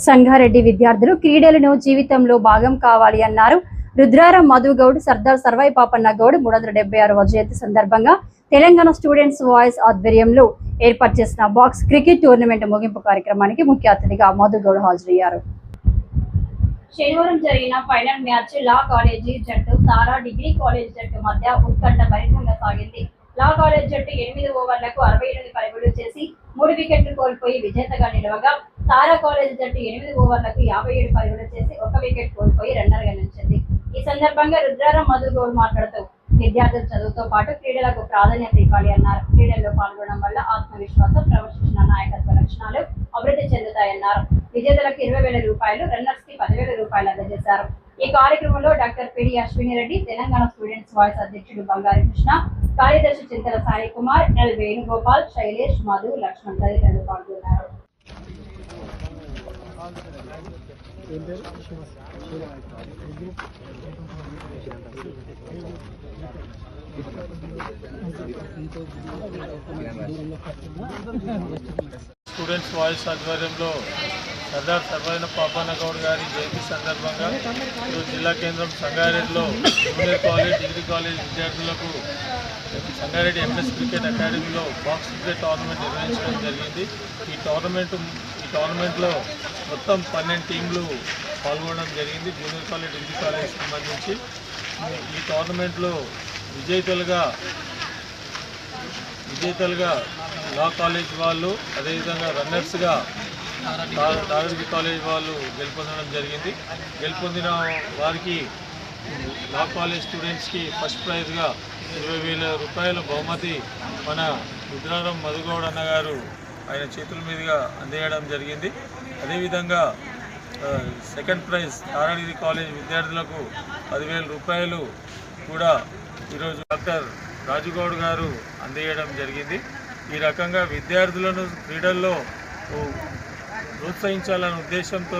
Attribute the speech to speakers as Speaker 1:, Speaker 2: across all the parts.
Speaker 1: సంగారెడ్డి విద్యార్థులు క్రీడలను జీవితంలో భాగం కావాలి అన్నారు. రుద్రారం మధుగౌడ్, సర్దార్ సర్వాయి పాపన్న గౌడ్ 376వ జయంతి సందర్భంగా తెలంగాణ స్టూడెంట్స్ వాయిస్ ఆధ్వర్యంలో ఏర్పాటు చేసిన బాక్స్ క్రికెట్ టోర్నమెంట్ ముగింపు కార్యక్రమానికి ముఖ్య అతిథిగా మధుగౌడ్ హాజరయ్యారు. శనివారం జరిగిన ఫైనల్ మ్యాచ్ లా కాలేజీ జట్టు తారా డిగ్రీ కాలేజ్ జట్టు మధ్య ఉత్కంఠ భరితంగా సాగింది. లా కాలేజ్ జట్టు 8 ఓవర్లకు 68 పరుగులు చేసి 3 వికెట్లు కోల్పోయి విజేతగా నిలవగా, తారా కాలేజ్ జట్టు 8 ఓవర్లకు 57 పరుగులు చేసి 1 వికెట్ కోల్పోయి రన్నర్గా నిలిచింది. ఈ సందర్భంగా రుద్రారం మధుగౌడ్ మాట్లాడుతూ విద్యార్థులు చదువుతో పాటు క్రీడలకు ప్రాధాన్యత ఇవ్వాలి అన్నారు. క్రీడల్లో పాల్గొనడం వల్ల ఆత్మవిశ్వాసం, క్రమశిక్షణ, నాయకత్వ లక్షణాలు అభివృద్ధి చెందుతాయన్నారు. విజేతలకు 20,000 రూపాయలు, రన్నర్స్ కి 10,000 రూపాయలు అందజేశారు. ఈ కార్యక్రమంలో డాక్టర్ పిడి అశ్విని రెడ్డి, తెలంగాణ స్టూడెంట్స్ వాయిస్ అధ్యక్షుడు బంగారి కృష్ణ, కార్యదర్శి చింతల సాయి కుమార్, ఎల్ వేణుగోపాల్, శైలేష్, మధు, లక్ష్మణ్ తదితరులు పాల్గొన్నారు.
Speaker 2: స్టూడెంట్స్ వాయిస్ ఆధ్వర్యంలో సర్దార్ సర్వాయి పాపన్న గౌడ్ గారి జయంతి సందర్భంగా జిల్లా కేంద్రం సంగారెడ్డిలో జూనియర్ కాలేజ్, డిగ్రీ కాలేజ్ విద్యార్థులకు సంగారెడ్డి ఎంఎస్ క్రికెట్ అకాడమీలో బాక్స్ క్రికెట్ టోర్నమెంట్ నిర్వహించడం జరిగింది. ఈ టోర్నమెంట్లో మొత్తం 12 టీంలు పాల్గొనడం జరిగింది. జూనియర్ కాలేజ్, డిగ్రీ కాలేజ్ సంబంధించి ఈ టోర్నమెంట్లో విజేతలుగా లా కాలేజ్ వాళ్ళు, అదేవిధంగా రన్నర్స్గా తాగడికి కాలేజ్ వాళ్ళు గెలుపొందడం జరిగింది. గెలుపొందిన వారికి లా కాలేజ్ స్టూడెంట్స్కి ఫస్ట్ ప్రైజ్గా 20,000 రూపాయల బహుమతి మన రుద్రారం మధుగౌడ్ అన్నగారు ఆయన చేతుల మీదుగా అందజేయడం జరిగింది. అదేవిధంగా సెకండ్ ప్రైజ్ తారాడిగ్రీ కాలేజ్ విద్యార్థులకు 10,000 రూపాయలు కూడా ఈరోజు డాక్టర్ రాజుగౌడ్ గారు అందజేయడం జరిగింది. ఈ రకంగా విద్యార్థులను క్రీడల్లో ప్రోత్సహించాలనే ఉద్దేశంతో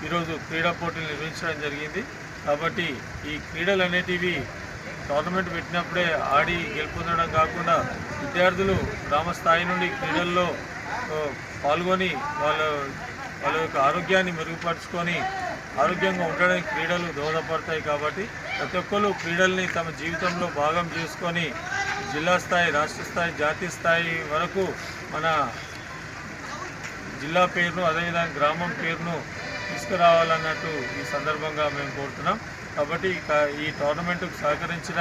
Speaker 2: ఈరోజు క్రీడా పోటీలు నిర్వహించడం జరిగింది. కాబట్టి ఈ క్రీడలు అనేటివి టోర్నమెంట్ పెట్టినప్పుడే ఆడి గెలుపొందడం కాకుండా విద్యార్థులు గ్రామ స్థాయి నుండి క్రీడల్లో పాల్గొని వాళ్ళ యొక్క ఆరోగ్యాన్ని మెరుగుపరుచుకొని ఆరోగ్యంగా ఉండడానికి క్రీడలు దోహదపడతాయి. కాబట్టి ప్రతి ఒక్కరు క్రీడల్ని తమ జీవితంలో భాగం చేసుకొని జిల్లా స్థాయి, రాష్ట్ర స్థాయి, జాతీయ స్థాయి వరకు మన జిల్లా పేరును, అదేవిధంగా గ్రామం పేరును తీసుకురావాలన్నట్టు ఈ సందర్భంగా మేము కోరుతున్నాం. కాబట్టి ఈ టోర్నమెంట్కు సహకరించిన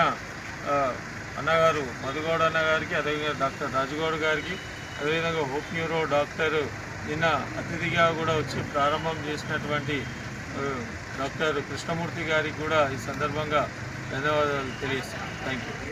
Speaker 2: అన్నగారు మధుగౌడ్ అన్నగారికి, అదేవిధంగా డాక్టర్ రాజుగౌడ్ గారికి, అదేవిధంగా హోప్ న్యూరో డాక్టర్ నిన్న అతిథిగా కూడా వచ్చి ప్రారంభం చేసినటువంటి డాక్టర్ కృష్ణమూర్తి గారికి కూడా ఈ సందర్భంగా ధన్యవాదాలు తెలియజేస్తాను. Thank you.